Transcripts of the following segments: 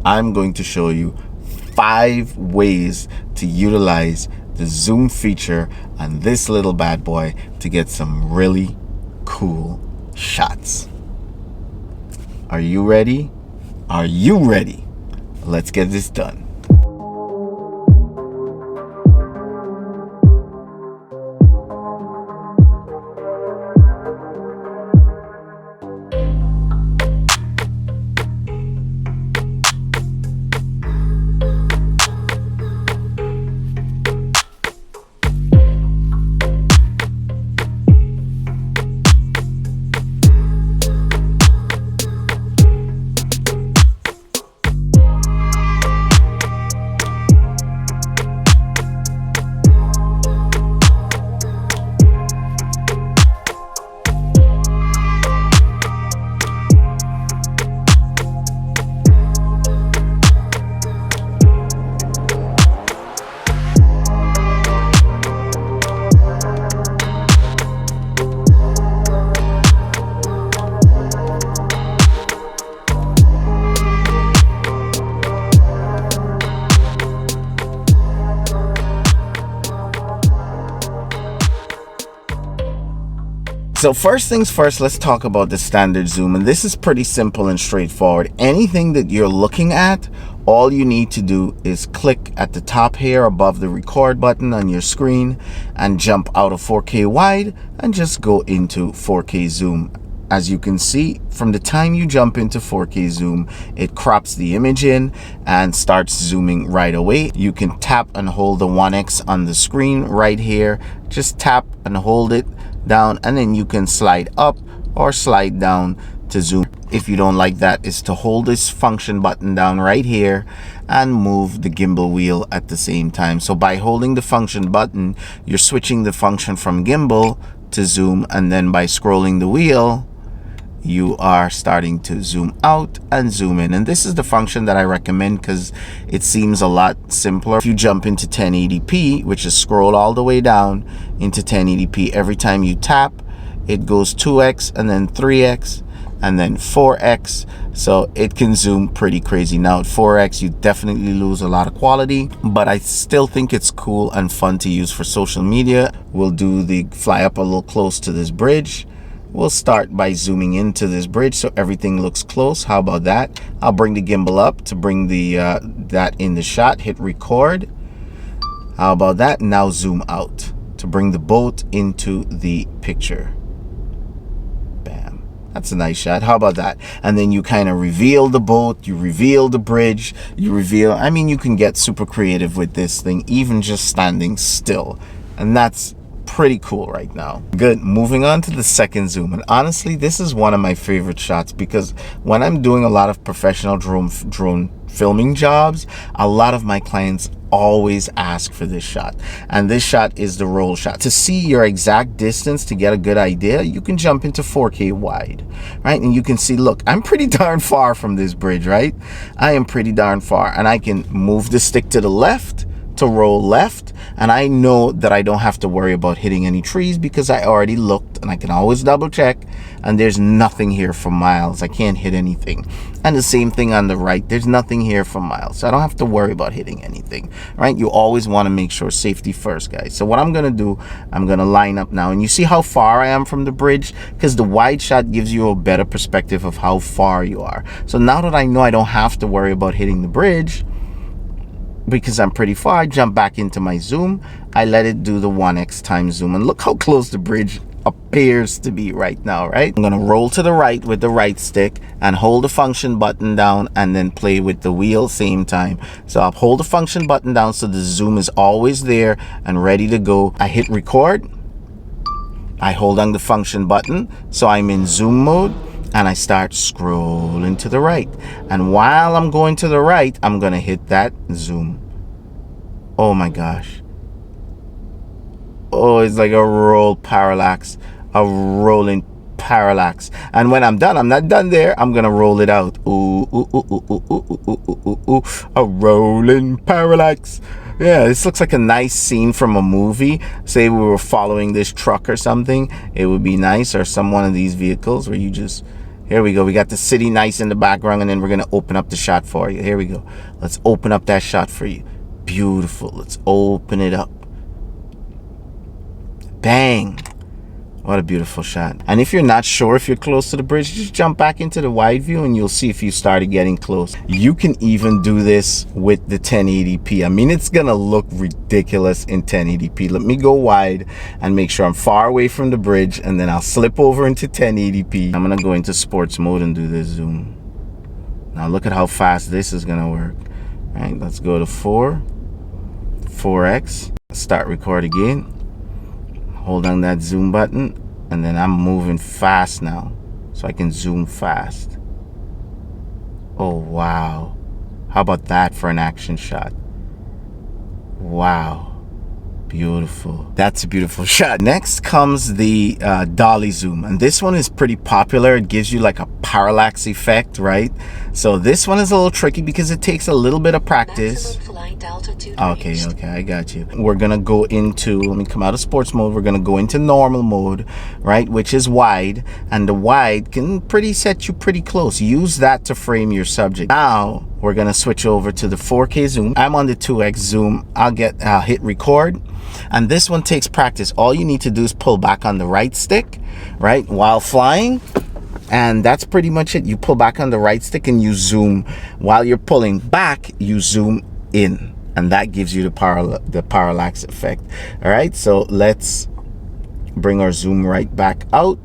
I'm going to show you 5 ways to utilize the zoom feature on this little bad boy to get some really cool shots. Are you ready? Are you ready? Let's get this done. So first things first, let's talk about the standard zoom, and this is pretty simple and straightforward. Anything that you're looking at, all you need to do is click at the top here above the record button on your screen and jump out of 4K wide and just go into 4K zoom. As you can see, from the time you jump into 4K zoom, it crops the image in and starts zooming right away. You can tap and hold the 1x on the screen right here. Just tap and hold it down, and then you can slide up or slide down to zoom. If you don't like that, is to hold this function button down right here and move the gimbal wheel at the same time. So by holding the function button, you're switching the function from gimbal to zoom, and then by scrolling the wheel, you are starting to zoom out and zoom in. And this is the function that I recommend because it seems a lot simpler. If you jump into 1080p, which is scroll all the way down into 1080p, every time you tap, it goes 2x and then 3x and then 4x. So it can zoom pretty crazy. Now at 4x, you definitely lose a lot of quality, but I still think it's cool and fun to use for social media. We'll do the fly up a little close to this bridge. We'll start by zooming into this bridge so everything looks close. How about that? I'll bring the gimbal up to bring the that in the shot. Hit record. How about that? Now zoom out to bring the boat into the picture. Bam. That's a nice shot. How about that? And then you kind of reveal the boat, you reveal the bridge, you reveal, I mean, you can get super creative with this thing, even just standing still. And that's pretty cool right now. Good. Moving on to the second zoom, and honestly this is one of my favorite shots because when I'm doing a lot of professional drone filming jobs, a lot of my clients always ask for this shot, and this shot is the roll shot. To see your exact distance, to get a good idea, you can jump into 4K wide, right? And you can see, look, I'm pretty darn far from this bridge, right? I am pretty darn far, and I can move the stick to the left to roll left, and I know that I don't have to worry about hitting any trees because I already looked, and I can always double check, and there's nothing here for miles. I can't hit anything. And the same thing on the right, there's nothing here for miles, so I don't have to worry about hitting anything, right? You always want to make sure safety first, guys. So what I'm gonna do, I'm gonna line up now, and you see how far I am from the bridge, because the wide shot gives you a better perspective of how far you are. So now that I know I don't have to worry about hitting the bridge because I'm pretty far, I jump back into my zoom. I let it do the 1x times zoom, and look how close the bridge appears to be right now, right? I'm gonna roll to the right with the right stick and hold the function button down and then play with the wheel same time. So I'll hold the function button down so the zoom is always there and ready to go. I hit record. I hold on the function button so I'm in zoom mode, and I start scrolling to the right. And while I'm going to the right, I'm gonna hit that zoom. Oh my gosh. Oh, it's like a roll parallax, a rolling parallax. And when I'm done, I'm not done there. I'm gonna roll it out. Ooh, ooh, ooh, ooh, ooh, ooh, ooh, ooh, ooh, ooh. A rolling parallax. Yeah, this looks like a nice scene from a movie. Say we were following this truck or something, it would be nice, or some one of these vehicles where you just Here we go. We got the city nice in the background, and then we're gonna open up the shot for you. Here we go. Let's open up that shot for you. Beautiful. Let's open it up. Bang. What a beautiful shot. And if you're not sure if you're close to the bridge, just jump back into the wide view and you'll see if you started getting close. You can even do this with the 1080p. I mean, it's gonna look ridiculous in 1080p. Let me go wide and make sure I'm far away from the bridge, and then I'll slip over into 1080p. I'm gonna go into sports mode and do this zoom. Now look at how fast this is gonna work. All right, let's go to 4x, start record again. Hold on that zoom button, and then I'm moving fast now, so I can zoom fast. Oh, wow. How about that for an action shot? Wow. Beautiful. That's a beautiful shot. Next comes the Dolly Zoom, and this one is pretty popular. It gives you like a parallax effect, right? So this one is a little tricky because it takes a little bit of practice. Okay, I got you. We're gonna go into, let me come out of sports mode. We're gonna go into normal mode, right, which is wide, and the wide can set you pretty close. Use that to frame your subject. Now we're gonna switch over to the 4K zoom. I'm on the 2x zoom. I'll hit record, and this one takes practice. All you need to do is pull back on the right stick, right, while flying, and that's pretty much it. You pull back on the right stick and you zoom. While you're pulling back, you zoom in, and that gives you the parallax effect. All right, so let's bring our zoom right back out.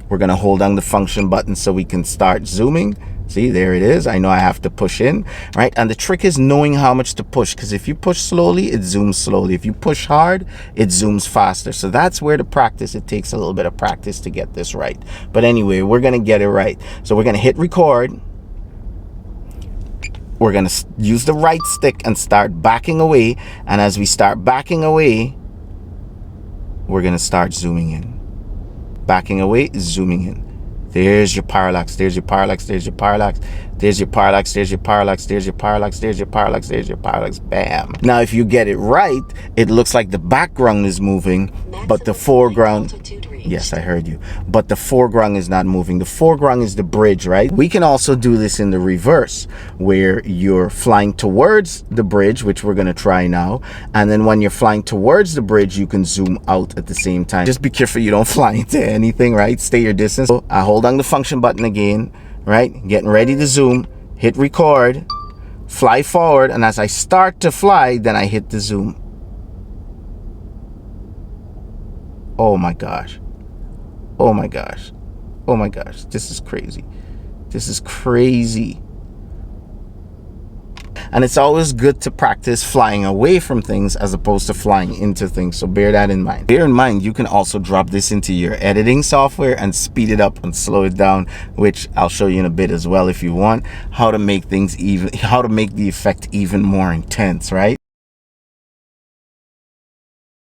We're gonna hold down the function button so we can start zooming. See, there it is. I know I have to push in, right? And the trick is knowing how much to push, because if you push slowly, it zooms slowly. If you push hard, it zooms faster. So that's where the practice, it takes a little bit of practice to get this right. But anyway, we're gonna get it right. So we're gonna hit record. We're gonna use the right stick and start backing away. And as we start backing away, we're gonna start zooming in. Backing away, zooming in. There's your parallax, there's your parallax, there's your parallax, there's your parallax, there's your parallax, there's your parallax, there's your parallax, there's your parallax, bam. Now if you get it right, it looks like the background is moving, but the foreground, yes, I heard you, but the foreground is not moving. The foreground is the bridge, right? We can also do this in the reverse, where you're flying towards the bridge, which we're gonna try now, and then when you're flying towards the bridge, you can zoom out at the same time. Just be careful you don't fly into anything, right? Stay your distance. So I hold on the function button again, right? Getting ready to zoom, hit record, fly forward, and as I start to fly, then I hit the zoom. Oh my gosh. Oh my gosh. Oh my gosh. This is crazy. This is crazy. And it's always good to practice flying away from things as opposed to flying into things. So bear that in mind. Bear in mind, you can also drop this into your editing software and speed it up and slow it down, which I'll show you in a bit as well if you want, how to make things even, how to make the effect even more intense, right?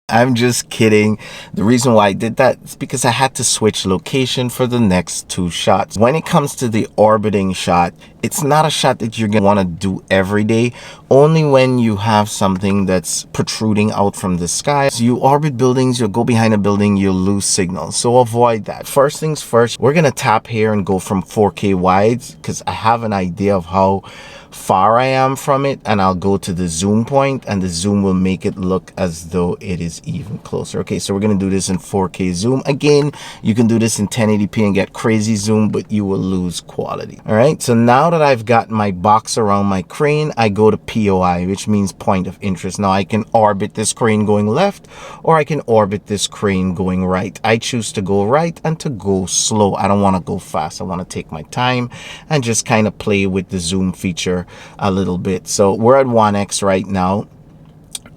I'm just kidding. The reason why I did that is because I had to switch location for the next two shots. When it comes to the orbiting shot, it's not a shot that you're gonna want to do every day. Only when you have something that's protruding out from the sky. So you orbit buildings, you'll go behind a building, you'll lose signal. So avoid that. First things first, we're gonna tap here and go from 4K wides because I have an idea of how far I am from it, and I'll go to the zoom point, and the zoom will make it look as though it is even closer. Okay, so we're gonna do this in 4K zoom. Again, you can do this in 1080p and get crazy zoom, but you will lose quality. All right, so now that I've got my box around my crane, I go to POI, which means point of interest. Now I can orbit this crane going left, or I can orbit this crane going right. I choose to go right and to go slow. I don't want to go fast. I want to take my time and just kind of play with the zoom feature a little bit. So we're at 1x right now,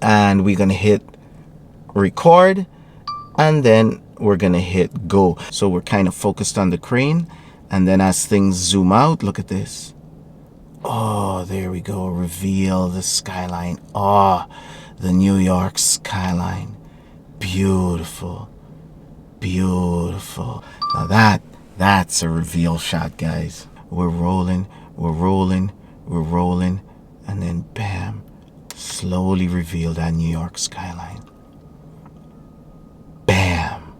and we're gonna hit record, and then we're gonna hit go. So we're kind of focused on the crane, and then as things zoom out, look at this. Oh, there we go. Reveal the skyline. Oh, the New York skyline. Beautiful, beautiful. Now that's a reveal shot, guys. We're rolling, we're rolling, we're rolling, and then bam, slowly reveal that New York skyline. Bam,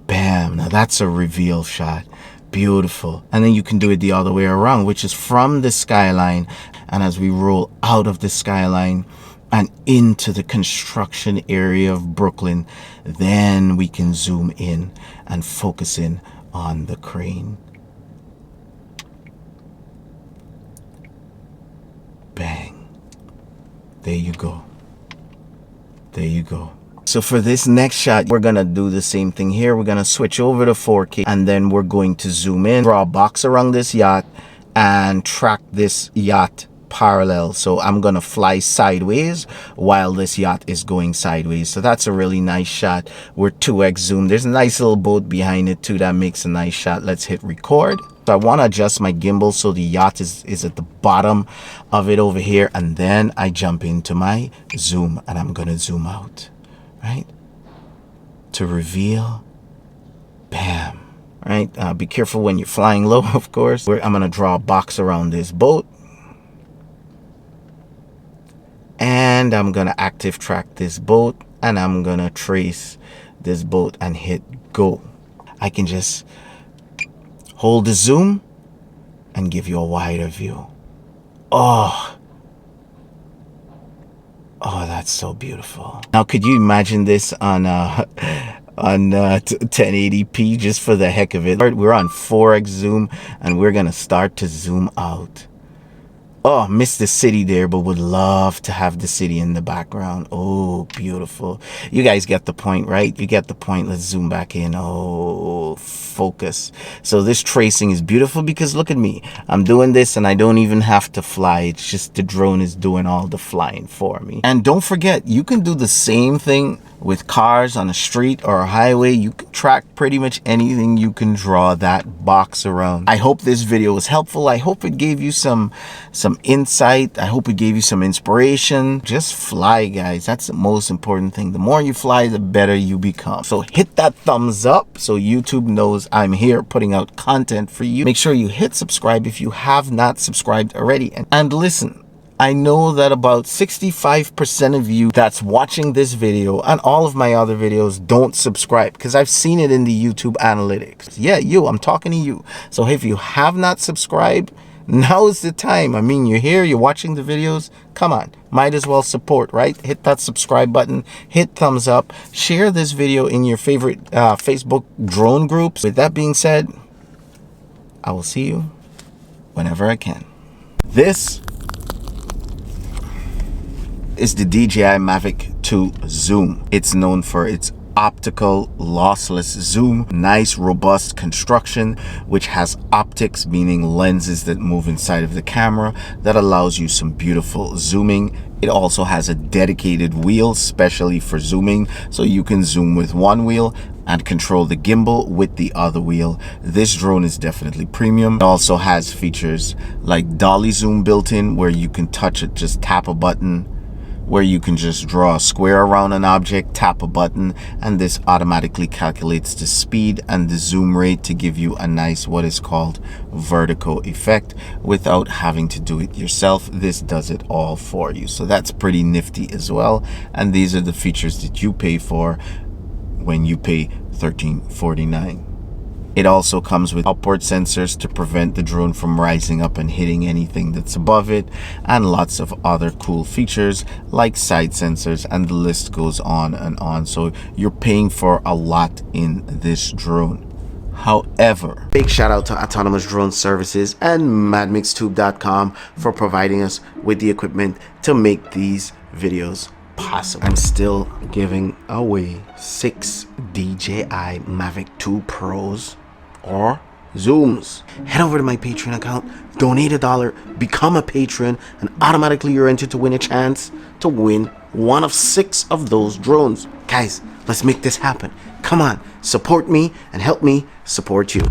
bam. Now that's a reveal shot. Beautiful. And then you can do it the other way around, which is from the skyline. And as we roll out of the skyline and into the construction area of Brooklyn, then we can zoom in and focus in on the crane. Bang. There you go. There you go. So for this next shot, we're gonna do the same thing here. We're gonna switch over to 4K, and then we're going to zoom in, draw a box around this yacht, and track this yacht parallel. So I'm gonna fly sideways while this yacht is going sideways. So that's a really nice shot. We're 2x zoom. There's a nice little boat behind it too that makes a nice shot. Let's hit record. So I want to adjust my gimbal so the yacht is at the bottom of it over here, and then I jump into my zoom and I'm gonna zoom out, right, to reveal. Bam. Right, be careful when you're flying low, of course. I'm gonna draw a box around this boat, and I'm gonna active track this boat, and I'm gonna trace this boat and hit go. I can just hold the zoom and give you a wider view. Oh, that's so beautiful. Now, could you imagine this on 1080p just for the heck of it? We're on 4x zoom, and we're gonna start to zoom out. Oh, missed the city there, but would love to have the city in the background. Oh, beautiful. You guys get the point, right? You get the point. Let's zoom back in. Oh, focus. So this tracing is beautiful because look at me. I'm doing this and I don't even have to fly. It's just the drone is doing all the flying for me. And don't forget, you can do the same thing with cars on a street or a highway. You can track pretty much anything. You can draw that box around. I hope this video was helpful. I hope it gave you some insight. I hope it gave you some inspiration. Just fly, guys. That's the most important thing. The more you fly, the better you become. So hit that thumbs up so YouTube knows I'm here putting out content for you. Make sure you hit subscribe if you have not subscribed already. And listen, I know that about 65% of you that's watching this video and all of my other videos don't subscribe, because I've seen it in the YouTube analytics. Yeah, you, I'm talking to you. So if you have not subscribed, now is the time. I mean, you're here, you're watching the videos. Come on, might as well support, right? Hit that subscribe button, hit thumbs up, share this video in your favorite Facebook drone groups. With that being said, I will see you whenever I can. This is the DJI Mavic 2 Zoom. It's known for its optical lossless zoom, nice robust construction, which has optics, meaning lenses that move inside of the camera, that allows you some beautiful zooming. It also has a dedicated wheel specially for zooming, so you can zoom with one wheel and control the gimbal with the other wheel. This drone is definitely premium. It also has features like Dolly Zoom built in, where you can touch it, just tap a button, where you can just draw a square around an object, tap a button, and this automatically calculates the speed and the zoom rate to give you a nice, what is called vertical effect, without having to do it yourself. This does it all for you. So that's pretty nifty as well. And these are the features that you pay for when you pay $13.49. It also comes with upward sensors to prevent the drone from rising up and hitting anything that's above it, and lots of other cool features like side sensors, and the list goes on and on. So you're paying for a lot in this drone. However, big shout out to Autonomous Drone Services and madmixtube.com for providing us with the equipment to make these videos possible. I'm still giving away 6 DJI Mavic 2 Pros or Zooms. Head over to my Patreon account, donate $1, become a patron, and automatically you're entered to win a chance to win one of 6 of those drones. Guys, let's make this happen. Come on, support me and help me support you.